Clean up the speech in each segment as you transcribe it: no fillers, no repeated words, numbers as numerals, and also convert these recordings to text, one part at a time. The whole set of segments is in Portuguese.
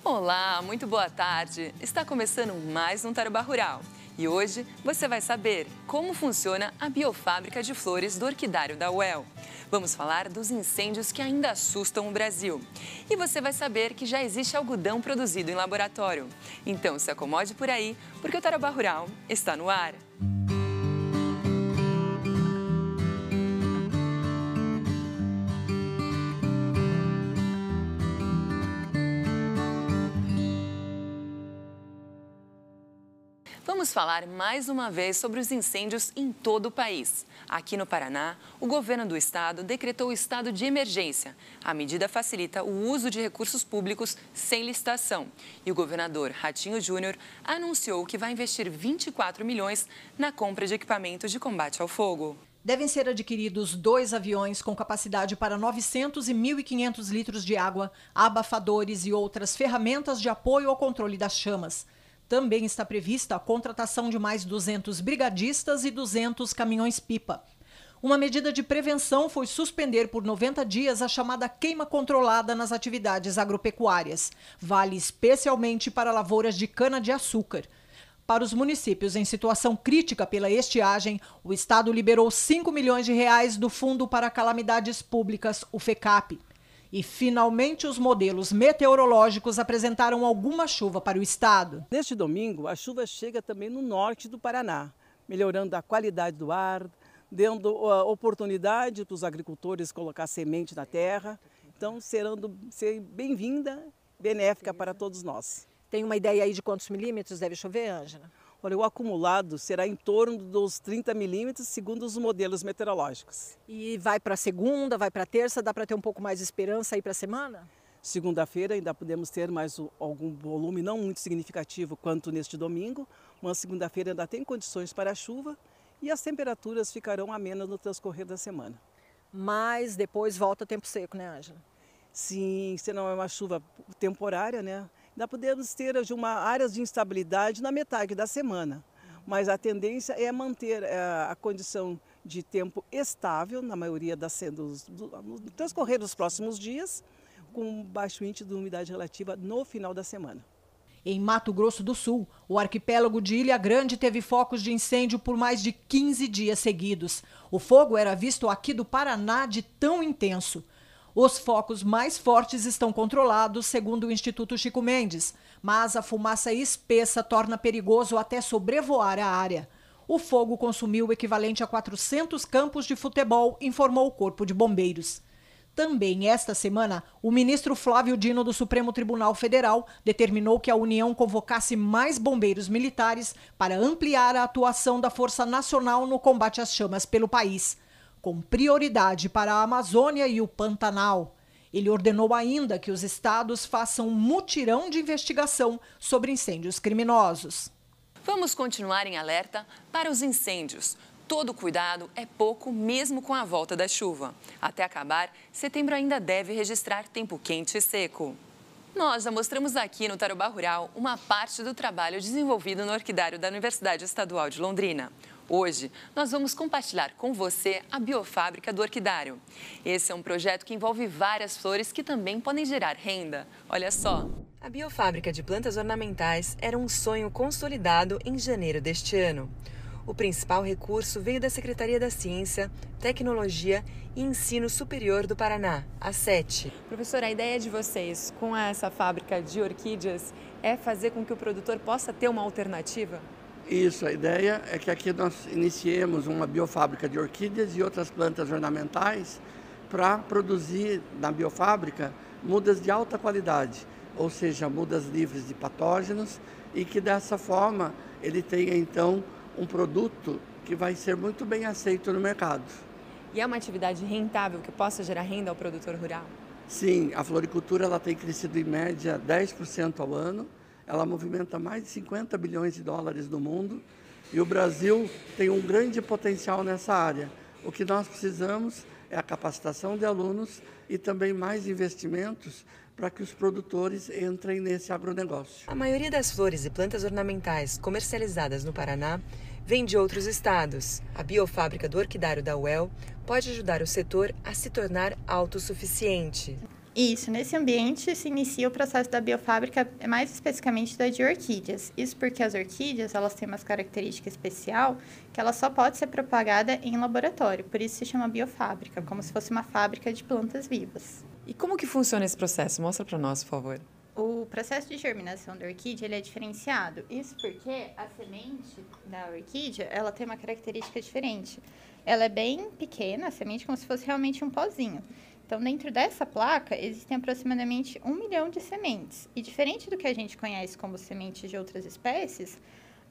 Olá, muito boa tarde. Está começando mais um Tarobá Rural. E hoje você vai saber como funciona a biofábrica de flores do orquidário da UEL. Vamos falar dos incêndios que ainda assustam o Brasil. E você vai saber que já existe algodão produzido em laboratório. Então se acomode por aí, porque o Tarobá Rural está no ar. Vamos falar mais uma vez sobre os incêndios em todo o país. Aqui no Paraná, o governo do estado decretou o estado de emergência. A medida facilita o uso de recursos públicos sem licitação. E o governador Ratinho Júnior anunciou que vai investir 24 milhões na compra de equipamentos de combate ao fogo. Devem ser adquiridos 2 aviões com capacidade para 900 e 1.500 litros de água, abafadores e outras ferramentas de apoio ao controle das chamas. Também está prevista a contratação de mais 200 brigadistas e 200 caminhões-pipa. Uma medida de prevenção foi suspender por 90 dias a chamada queima controlada nas atividades agropecuárias. Vale especialmente para lavouras de cana-de-açúcar. Para os municípios em situação crítica pela estiagem, o Estado liberou 5 milhões de reais do Fundo para Calamidades Públicas, o FECAP. E, finalmente, os modelos meteorológicos apresentaram alguma chuva para o estado. Neste domingo, a chuva chega também no norte do Paraná, melhorando a qualidade do ar, dando oportunidade para os agricultores colocar semente na terra. Então, ser bem-vinda, benéfica para todos nós. Tem uma ideia aí de quantos milímetros deve chover, Ângela? Olha, o acumulado será em torno dos 30 milímetros, segundo os modelos meteorológicos. E vai para segunda, vai para terça, dá para ter um pouco mais de esperança aí para a semana? Segunda-feira ainda podemos ter mais algum volume não muito significativo quanto neste domingo, mas segunda-feira ainda tem condições para a chuva e as temperaturas ficarão amenas no transcorrer da semana. Mas depois volta tempo seco, né, Ângela? Sim, se não é uma chuva temporária, né? Ainda podemos ter áreas de instabilidade na metade da semana, mas a tendência é manter a condição de tempo estável na maioria no transcorrer dos próximos dias, com baixo índice de umidade relativa no final da semana. Em Mato Grosso do Sul, o arquipélago de Ilha Grande teve focos de incêndio por mais de 15 dias seguidos. O fogo era visto aqui do Paraná de tão intenso. Os focos mais fortes estão controlados, segundo o Instituto Chico Mendes, mas a fumaça espessa torna perigoso até sobrevoar a área. O fogo consumiu o equivalente a 400 campos de futebol, informou o Corpo de Bombeiros. Também esta semana, o ministro Flávio Dino do Supremo Tribunal Federal determinou que a União convocasse mais bombeiros militares para ampliar a atuação da Força Nacional no combate às chamas pelo país, com prioridade para a Amazônia e o Pantanal. Ele ordenou ainda que os estados façam um mutirão de investigação sobre incêndios criminosos. Vamos continuar em alerta para os incêndios. Todo cuidado é pouco, mesmo com a volta da chuva. Até acabar, setembro ainda deve registrar tempo quente e seco. Nós já mostramos aqui no Tarobá Rural uma parte do trabalho desenvolvido no orquidário da Universidade Estadual de Londrina. Hoje, nós vamos compartilhar com você a biofábrica do orquidário. Esse é um projeto que envolve várias flores que também podem gerar renda. Olha só! A biofábrica de plantas ornamentais era um sonho consolidado em janeiro deste ano. O principal recurso veio da Secretaria da Ciência, Tecnologia e Ensino Superior do Paraná, a SET. Professora, a ideia de vocês com essa fábrica de orquídeas é fazer com que o produtor possa ter uma alternativa? Isso, a ideia é que aqui nós iniciemos uma biofábrica de orquídeas e outras plantas ornamentais para produzir na biofábrica mudas de alta qualidade, ou seja, mudas livres de patógenos e que dessa forma ele tenha então um produto que vai ser muito bem aceito no mercado. E é uma atividade rentável que possa gerar renda ao produtor rural? Sim, a floricultura ela tem crescido em média 10% ao ano. Ela movimenta mais de 50 bilhões de dólares no mundo e o Brasil tem um grande potencial nessa área. O que nós precisamos é a capacitação de alunos e também mais investimentos para que os produtores entrem nesse agronegócio. A maioria das flores e plantas ornamentais comercializadas no Paraná vem de outros estados. A biofábrica do orquidário da UEL pode ajudar o setor a se tornar autossuficiente. Isso, nesse ambiente se inicia o processo da biofábrica, mais especificamente da de orquídeas. Isso porque as orquídeas, elas têm uma característica especial que ela só pode ser propagada em laboratório, por isso se chama biofábrica, como se fosse uma fábrica de plantas vivas. E como que funciona esse processo? Mostra para nós, por favor. O processo de germinação da orquídea ele é diferenciado. Isso porque a semente da orquídea ela tem uma característica diferente. Ela é bem pequena, a semente como se fosse realmente um pozinho. Então, dentro dessa placa, existem aproximadamente 1 milhão de sementes. E diferente do que a gente conhece como sementes de outras espécies,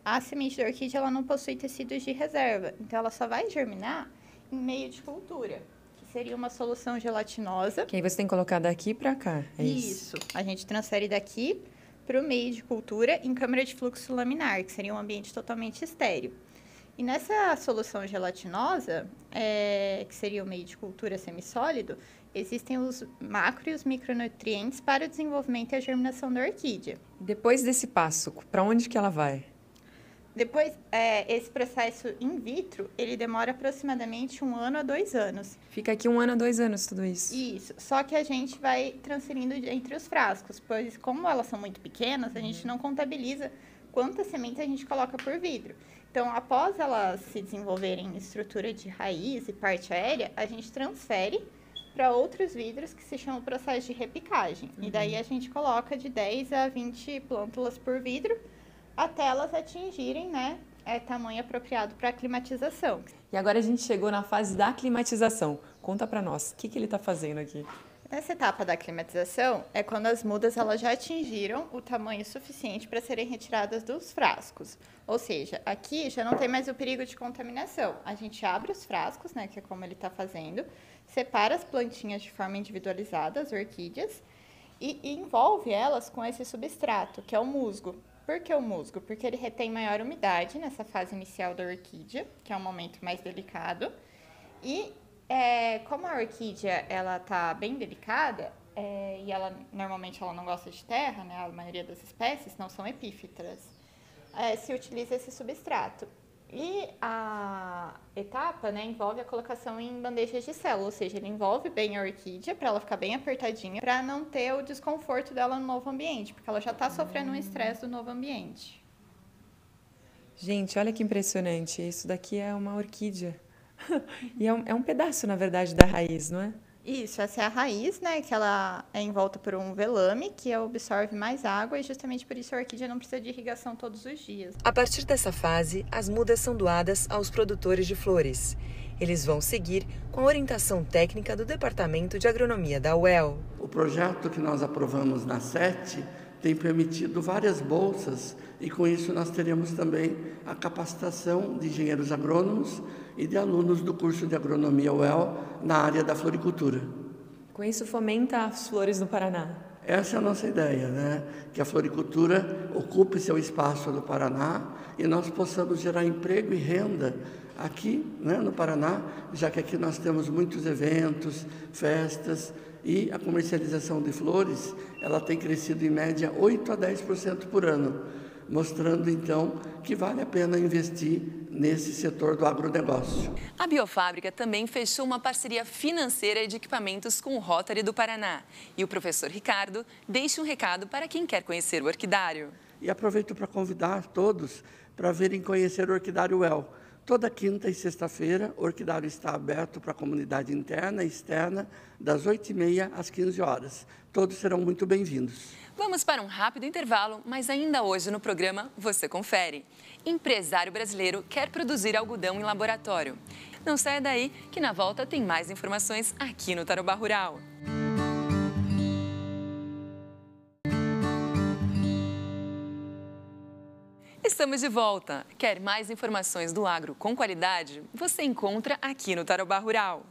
a semente da orquídea ela não possui tecidos de reserva. Então, ela só vai germinar em meio de cultura, que seria uma solução gelatinosa. Que aí você tem que colocar daqui para cá, é isso? Isso. A gente transfere daqui para o meio de cultura em câmara de fluxo laminar, que seria um ambiente totalmente estéril. E nessa solução gelatinosa, que seria o meio de cultura semissólido, existem os macro e os micronutrientes para o desenvolvimento e a germinação da orquídea. Depois desse passo, para onde que ela vai? Depois, esse processo in vitro, ele demora aproximadamente 1 ano a 2 anos. Fica aqui 1 ano a 2 anos, tudo isso. Isso, só que a gente vai transferindo entre os frascos, pois como elas são muito pequenas, a gente não contabiliza quantas sementes a gente coloca por vidro. Então, após elas se desenvolverem em estrutura de raiz e parte aérea, a gente transfere para outros vidros que se chama o processo de repicagem. E daí a gente coloca de 10 a 20 plântulas por vidro até elas atingirem, tamanho apropriado para a climatização. E agora a gente chegou na fase da climatização. Conta para nós, o que ele está fazendo aqui? Nessa etapa da climatização é quando as mudas elas já atingiram o tamanho suficiente para serem retiradas dos frascos. Ou seja, aqui já não tem mais o perigo de contaminação. A gente abre os frascos, que é como ele está fazendo, separa as plantinhas de forma individualizada, as orquídeas, e envolve elas com esse substrato, que é o musgo. Por que o musgo? Porque ele retém maior umidade nessa fase inicial da orquídea, que é um momento mais delicado, e como a orquídea ela está bem delicada e ela normalmente ela não gosta de terra, a maioria das espécies não são epífitas, se utiliza esse substrato. E a etapa envolve a colocação em bandejas de célula, ou seja, ele envolve bem a orquídea para ela ficar bem apertadinha, para não ter o desconforto dela no novo ambiente, porque ela já está sofrendo um estresse do novo ambiente. Gente, olha que impressionante, isso daqui é uma orquídea. E é um pedaço, na verdade, da raiz, não é? Isso, essa é a raiz, que ela é envolta por um velame, que absorve mais água e justamente por isso a orquídea não precisa de irrigação todos os dias. A partir dessa fase, as mudas são doadas aos produtores de flores. Eles vão seguir com a orientação técnica do Departamento de Agronomia da UEL. O projeto que nós aprovamos na SET tem permitido várias bolsas e com isso nós teremos também a capacitação de engenheiros agrônomos e de alunos do curso de agronomia UEL na área da floricultura. Com isso fomenta as flores no Paraná. Essa é a nossa ideia, que a floricultura ocupe seu espaço no Paraná e nós possamos gerar emprego e renda aqui no Paraná, já que aqui nós temos muitos eventos, festas, e a comercialização de flores, ela tem crescido em média 8 a 10% por ano, mostrando então que vale a pena investir nesse setor do agronegócio. A Biofábrica também fechou uma parceria financeira de equipamentos com o Rotary do Paraná. E o professor Ricardo deixa um recado para quem quer conhecer o orquidário. E aproveito para convidar todos para virem conhecer o Orquidário UEL. Toda quinta e sexta-feira, o orquidário está aberto para a comunidade interna e externa, das 8h30 às 15 horas. Todos serão muito bem-vindos. Vamos para um rápido intervalo, mas ainda hoje no programa você confere. Empresário brasileiro quer produzir algodão em laboratório. Não saia daí que na volta tem mais informações aqui no Tarobá Rural. Estamos de volta. Quer mais informações do agro com qualidade? Você encontra aqui no Tarobá Rural.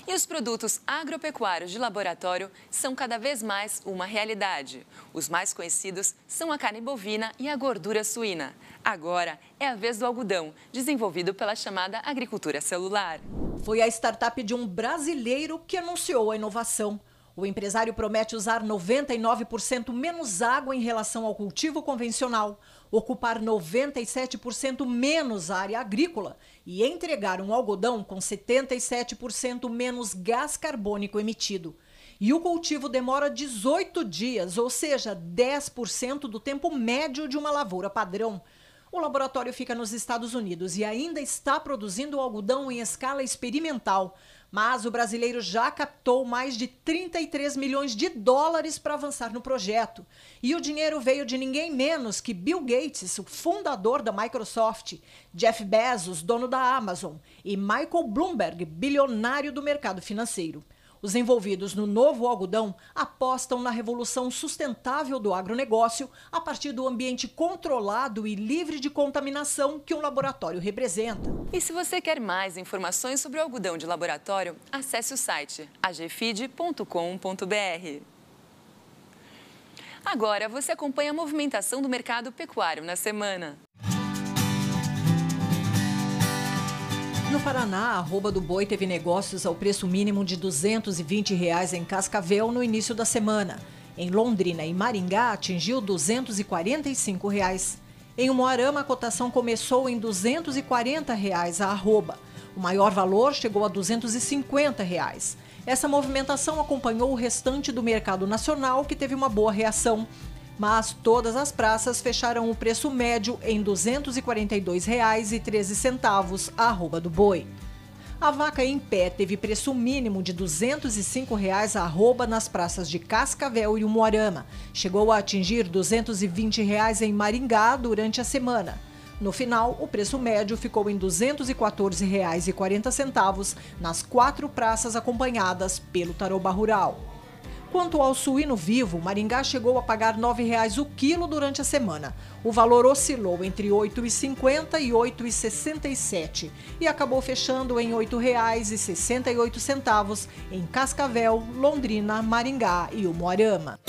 E os produtos agropecuários de laboratório são cada vez mais uma realidade. Os mais conhecidos são a carne bovina e a gordura suína. Agora é a vez do algodão, desenvolvido pela chamada agricultura celular. Foi a startup de um brasileiro que anunciou a inovação. O empresário promete usar 99% menos água em relação ao cultivo convencional, ocupar 97% menos área agrícola e entregar um algodão com 77% menos gás carbônico emitido. E o cultivo demora 18 dias, ou seja, 10% do tempo médio de uma lavoura padrão. O laboratório fica nos Estados Unidos e ainda está produzindo algodão em escala experimental. Mas o brasileiro já captou mais de 33 milhões de dólares para avançar no projeto. E o dinheiro veio de ninguém menos que Bill Gates, o fundador da Microsoft, Jeff Bezos, dono da Amazon, e Michael Bloomberg, bilionário do mercado financeiro. Os envolvidos no novo algodão apostam na revolução sustentável do agronegócio a partir do ambiente controlado e livre de contaminação que um laboratório representa. E se você quer mais informações sobre o algodão de laboratório, acesse o site agfeed.com.br. Agora você acompanha a movimentação do mercado pecuário na semana. No Paraná, a arroba do boi teve negócios ao preço mínimo de R$ 220 em Cascavel no início da semana. Em Londrina e Maringá, atingiu R$ 245. Em Umuarama, a cotação começou em R$ 240 a arroba. O maior valor chegou a R$ 250. Essa movimentação acompanhou o restante do mercado nacional, que teve uma boa reação. Mas todas as praças fecharam o preço médio em R$ 242,13 a arroba do boi. A vaca em pé teve preço mínimo de R$ 205 a arroba nas praças de Cascavel e Umuarama. Chegou a atingir R$ 220 em Maringá durante a semana. No final, o preço médio ficou em R$ 214,40 nas 4 praças acompanhadas pelo Tarouba Rural. Quanto ao suíno vivo, Maringá chegou a pagar R$ 9,00 o quilo durante a semana. O valor oscilou entre R$ 8,50 e R$ 8,67 e acabou fechando em R$ 8,68 em Cascavel, Londrina, Maringá e Umuarama.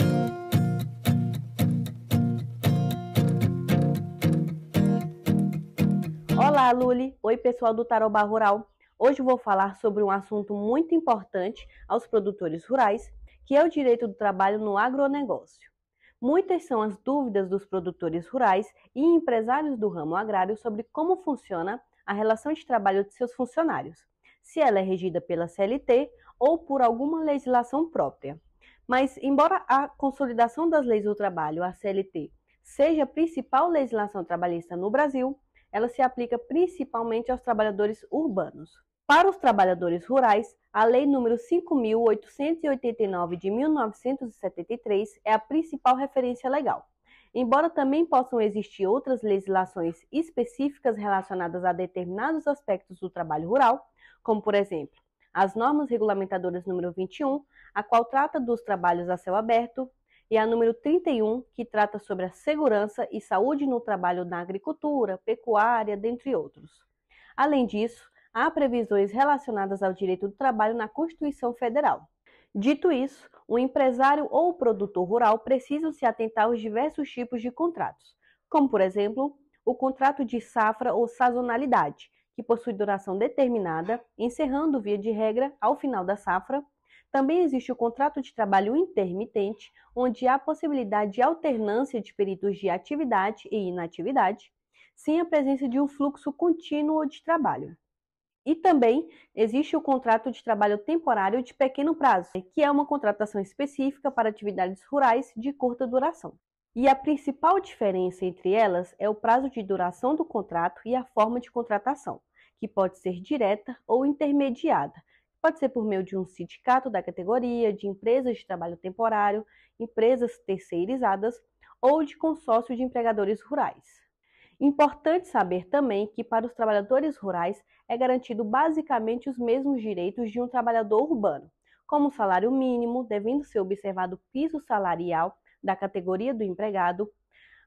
Olá, Luli! Oi, pessoal do Tarouba Rural! Hoje vou falar sobre um assunto muito importante aos produtores rurais, que é o direito do trabalho no agronegócio. Muitas são as dúvidas dos produtores rurais e empresários do ramo agrário sobre como funciona a relação de trabalho de seus funcionários, se ela é regida pela CLT ou por alguma legislação própria. Mas, embora a consolidação das leis do trabalho, a CLT, seja a principal legislação trabalhista no Brasil, ela se aplica principalmente aos trabalhadores urbanos. Para os trabalhadores rurais, a Lei nº 5.889 de 1973 é a principal referência legal. Embora também possam existir outras legislações específicas relacionadas a determinados aspectos do trabalho rural, como, por exemplo, as normas regulamentadoras número 21, a qual trata dos trabalhos a céu aberto, e a número 31, que trata sobre a segurança e saúde no trabalho na agricultura, pecuária, dentre outros. Além disso, há previsões relacionadas ao direito do trabalho na Constituição Federal. Dito isso, o empresário ou o produtor rural precisam se atentar aos diversos tipos de contratos, como, por exemplo, o contrato de safra ou sazonalidade, que possui duração determinada, encerrando, via de regra, ao final da safra. Também existe o contrato de trabalho intermitente, onde há possibilidade de alternância de períodos de atividade e inatividade, sem a presença de um fluxo contínuo de trabalho. E também existe o contrato de trabalho temporário de pequeno prazo, que é uma contratação específica para atividades rurais de curta duração. E a principal diferença entre elas é o prazo de duração do contrato e a forma de contratação, que pode ser direta ou intermediada. Pode ser por meio de um sindicato da categoria, de empresas de trabalho temporário, empresas terceirizadas ou de consórcio de empregadores rurais. Importante saber também que para os trabalhadores rurais é garantido basicamente os mesmos direitos de um trabalhador urbano, como o salário mínimo, devendo ser observado o piso salarial da categoria do empregado,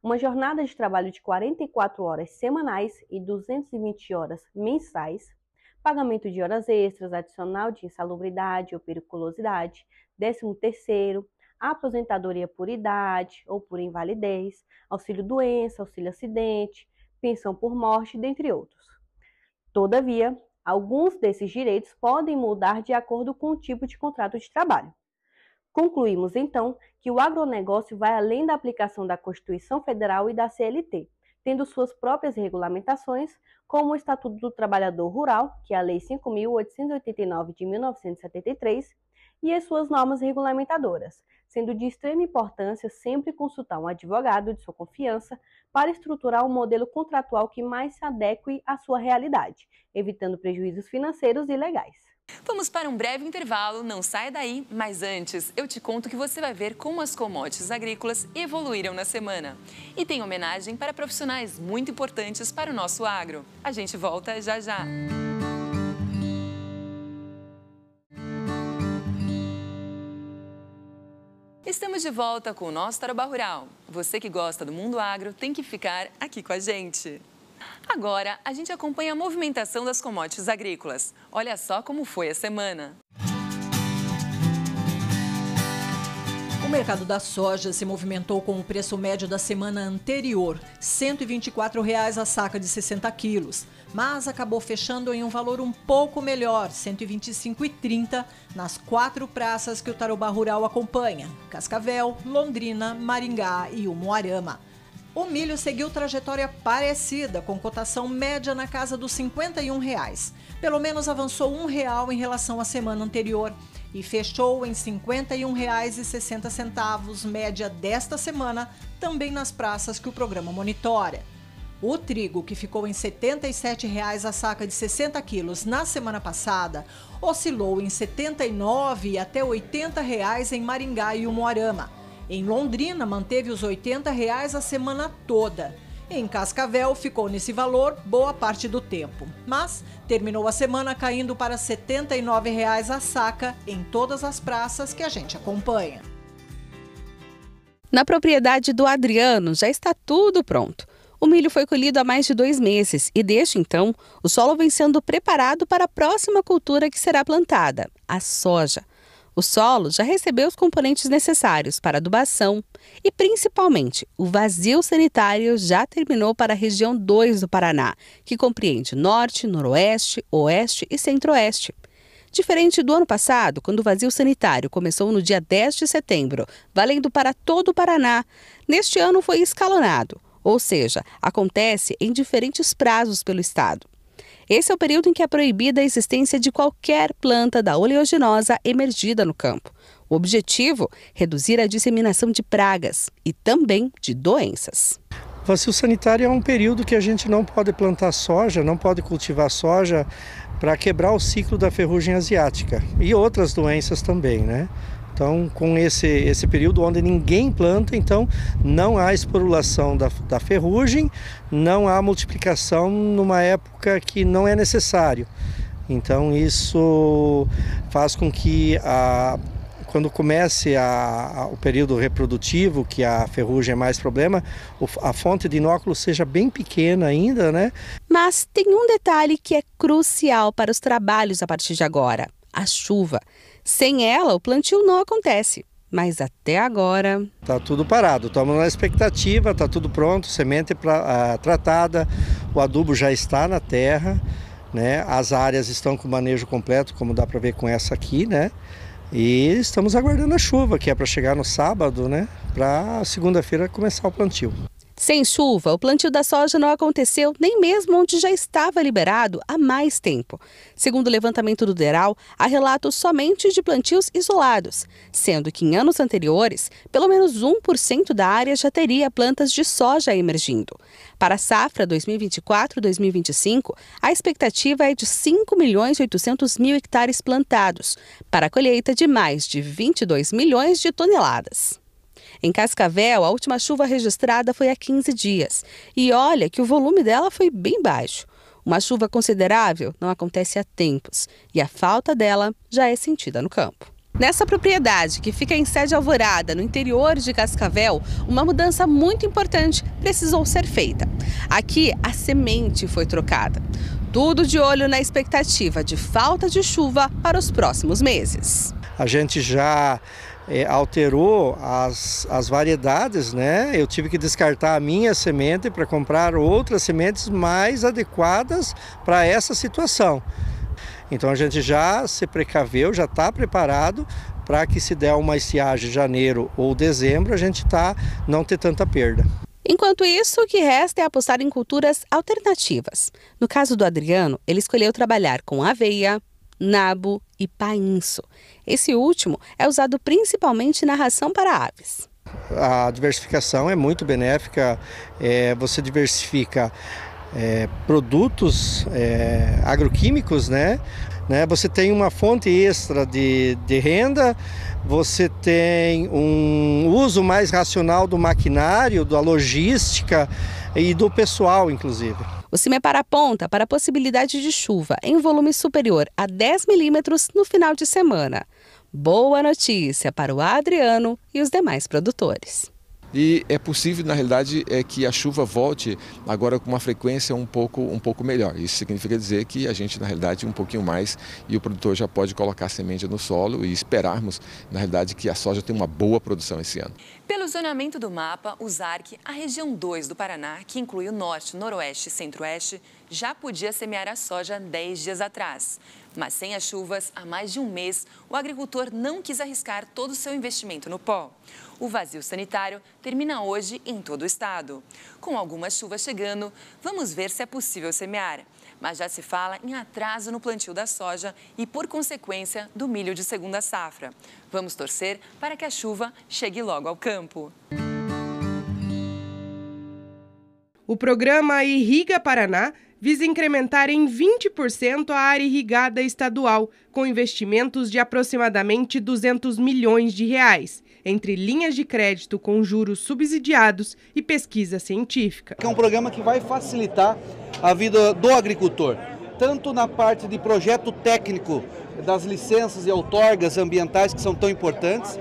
uma jornada de trabalho de 44 horas semanais e 220 horas mensais, pagamento de horas extras, adicional de insalubridade ou periculosidade, 13º, aposentadoria por idade ou por invalidez, auxílio-doença, auxílio-acidente, pensão por morte, dentre outros. Todavia, alguns desses direitos podem mudar de acordo com o tipo de contrato de trabalho. Concluímos, então, que o agronegócio vai além da aplicação da Constituição Federal e da CLT, tendo suas próprias regulamentações, como o Estatuto do Trabalhador Rural, que é a Lei 5.889 de 1973, e as suas normas regulamentadoras, sendo de extrema importância sempre consultar um advogado de sua confiança para estruturar um modelo contratual que mais se adeque à sua realidade, evitando prejuízos financeiros e legais. Vamos para um breve intervalo, não saia daí, mas antes eu te conto que você vai ver como as commodities agrícolas evoluíram na semana. E tem homenagem para profissionais muito importantes para o nosso agro. A gente volta já já. Estamos de volta com o nosso Tarobá Rural. Você que gosta do mundo agro tem que ficar aqui com a gente. Agora, a gente acompanha a movimentação das commodities agrícolas. Olha só como foi a semana. O mercado da soja se movimentou com o preço médio da semana anterior, R$ 124,00 a saca de 60 quilos, mas acabou fechando em um valor um pouco melhor, R$ 125,30, nas 4 praças que o Tarobá Rural acompanha: Cascavel, Londrina, Maringá e Umuarama. O milho seguiu trajetória parecida, com cotação média na casa dos R$ 51,00. Pelo menos avançou R$ 1,00 em relação à semana anterior e fechou em R$ 51,60, média desta semana, também nas praças que o programa monitora. O trigo, que ficou em R$ 77,00 a saca de 60 quilos na semana passada, oscilou em R$ 79 até R$ 80,00 em Maringá e Umuarama. Em Londrina, manteve os R$ 80,00 a semana toda. Em Cascavel, ficou nesse valor boa parte do tempo, mas terminou a semana caindo para R$ 79,00 a saca em todas as praças que a gente acompanha. Na propriedade do Adriano já está tudo pronto. O milho foi colhido há mais de 2 meses e, desde então, o solo vem sendo preparado para a próxima cultura que será plantada, a soja. O solo já recebeu os componentes necessários para adubação e, principalmente, o vazio sanitário já terminou para a região 2 do Paraná, que compreende norte, noroeste, oeste e centro-oeste. Diferente do ano passado, quando o vazio sanitário começou no dia 10 de setembro, valendo para todo o Paraná, neste ano foi escalonado, ou seja, acontece em diferentes prazos pelo estado. Esse é o período em que é proibida a existência de qualquer planta da oleaginosa emergida no campo. O objetivo, reduzir a disseminação de pragas e também de doenças. O vazio sanitário é um período que a gente não pode plantar soja, não pode cultivar soja para quebrar o ciclo da ferrugem asiática e outras doenças também, né? Então, com esse período onde ninguém planta, então não há esporulação da ferrugem, não há multiplicação numa época que não é necessário. Então, isso faz com que quando comece o período reprodutivo, que a ferrugem é mais problema, a fonte de inóculo seja bem pequena ainda, né? Mas tem um detalhe que é crucial para os trabalhos a partir de agora: a chuva. Sem ela, o plantio não acontece. Mas até agora... Está tudo parado, estamos na expectativa, está tudo pronto, semente tratada, o adubo já está na terra, né? As áreas estão com manejo completo, como dá para ver com essa aqui, né? E estamos aguardando a chuva, que é para chegar no sábado, né? Para segunda-feira começar o plantio. Sem chuva, o plantio da soja não aconteceu nem mesmo onde já estava liberado há mais tempo. Segundo o levantamento do DERAL, há relatos somente de plantios isolados, sendo que em anos anteriores, pelo menos 1% da área já teria plantas de soja emergindo. Para a safra 2024-2025, a expectativa é de 5.800.000 hectares plantados, para a colheita de mais de 22 milhões de toneladas. Em Cascavel, a última chuva registrada foi há 15 dias. E olha que o volume dela foi bem baixo. Uma chuva considerável não acontece há tempos e a falta dela já é sentida no campo. Nessa propriedade, que fica em Sede Alvorada, no interior de Cascavel, uma mudança muito importante precisou ser feita. Aqui, a semente foi trocada. Tudo de olho na expectativa de falta de chuva para os próximos meses. A gente já alterou as variedades, né? Eu tive que descartar a minha semente para comprar outras sementes mais adequadas para essa situação. Então a gente já se precaveu, já está preparado para que, se der uma estiagem em janeiro ou dezembro, a gente não ter tanta perda. Enquanto isso, o que resta é apostar em culturas alternativas. No caso do Adriano, ele escolheu trabalhar com aveia, nabo e painço. Esse último é usado principalmente na ração para aves. A diversificação é muito benéfica, você diversifica produtos agroquímicos, né? Você tem uma fonte extra de renda, você tem um uso mais racional do maquinário, da logística e do pessoal, inclusive. O CIMEPAR aponta para a possibilidade de chuva em volume superior a 10 milímetros no final de semana. Boa notícia para o Adriano e os demais produtores. E é possível, na realidade, que a chuva volte agora com uma frequência um pouco melhor. Isso significa dizer que a gente, na realidade, um pouquinho mais e o produtor já pode colocar semente no solo e esperarmos, na realidade, que a soja tenha uma boa produção esse ano. Pelo zonamento do mapa, o ZARC, a região 2 do Paraná, que inclui o norte, noroeste e centro-oeste, já podia semear a soja 10 dias atrás. Mas sem as chuvas, há mais de um mês, o agricultor não quis arriscar todo o seu investimento no pó. O vazio sanitário termina hoje em todo o estado. Com algumas chuvas chegando, vamos ver se é possível semear. Mas já se fala em atraso no plantio da soja e, por consequência, do milho de segunda safra. Vamos torcer para que a chuva chegue logo ao campo. O programa Irriga Paraná visa incrementar em 20% a área irrigada estadual, com investimentos de aproximadamente 200 milhões de reais, entre linhas de crédito com juros subsidiados e pesquisa científica. É um programa que vai facilitar a vida do agricultor, tanto na parte de projeto técnico das licenças e outorgas ambientais que são tão importantes,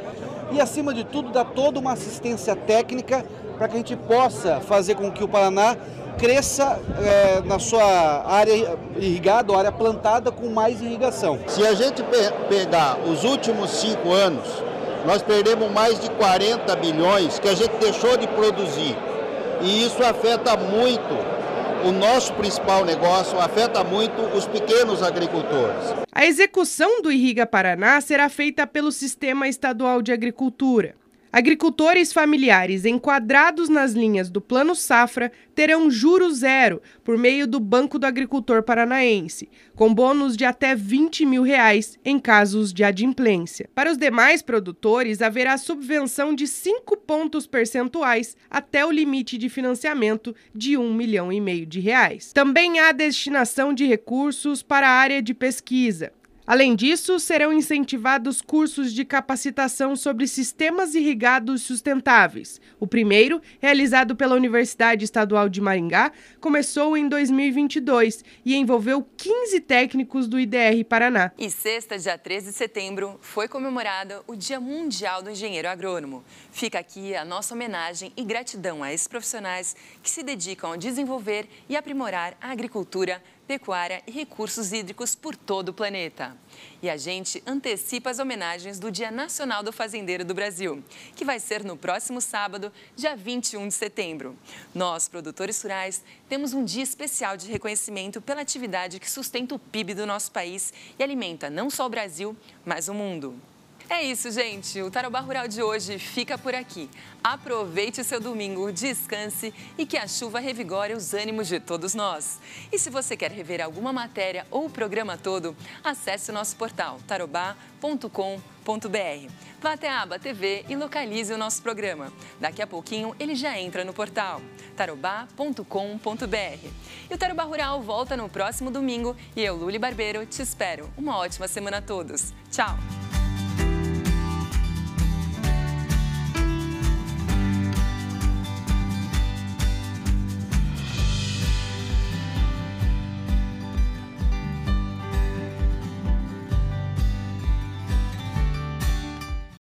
e acima de tudo dá toda uma assistência técnica para que a gente possa fazer com que o Paraná cresça na sua área irrigada, ou área plantada, com mais irrigação. Se a gente pegar os últimos 5 anos, nós perdemos mais de 40 bilhões que a gente deixou de produzir. E isso afeta muito o nosso principal negócio, afeta muito os pequenos agricultores. A execução do Irriga Paraná será feita pelo Sistema Estadual de Agricultura. Agricultores familiares enquadrados nas linhas do Plano Safra terão juros zero por meio do Banco do Agricultor Paranaense, com bônus de até R$20 mil em casos de adimplência. Para os demais produtores, haverá subvenção de 5 pontos percentuais até o limite de financiamento de R$1,5 milhão. Também há destinação de recursos para a área de pesquisa. Além disso, serão incentivados cursos de capacitação sobre sistemas irrigados sustentáveis. O primeiro, realizado pela Universidade Estadual de Maringá, começou em 2022 e envolveu 15 técnicos do IDR Paraná. E sexta, dia 13 de setembro, foi comemorado o Dia Mundial do Engenheiro Agrônomo. Fica aqui a nossa homenagem e gratidão a esses profissionais que se dedicam a desenvolver e aprimorar a agricultura, pecuária e recursos hídricos por todo o planeta. E a gente antecipa as homenagens do Dia Nacional do Fazendeiro do Brasil, que vai ser no próximo sábado, dia 21 de setembro. Nós, produtores rurais, temos um dia especial de reconhecimento pela atividade que sustenta o PIB do nosso país e alimenta não só o Brasil, mas o mundo. É isso, gente. O Tarobá Rural de hoje fica por aqui. Aproveite o seu domingo, descanse e que a chuva revigore os ânimos de todos nós. E se você quer rever alguma matéria ou o programa todo, acesse o nosso portal tarobá.com.br. Vá até a aba TV e localize o nosso programa. Daqui a pouquinho ele já entra no portal tarobá.com.br. E o Tarobá Rural volta no próximo domingo e eu, Luli Barbeiro, te espero. Uma ótima semana a todos. Tchau!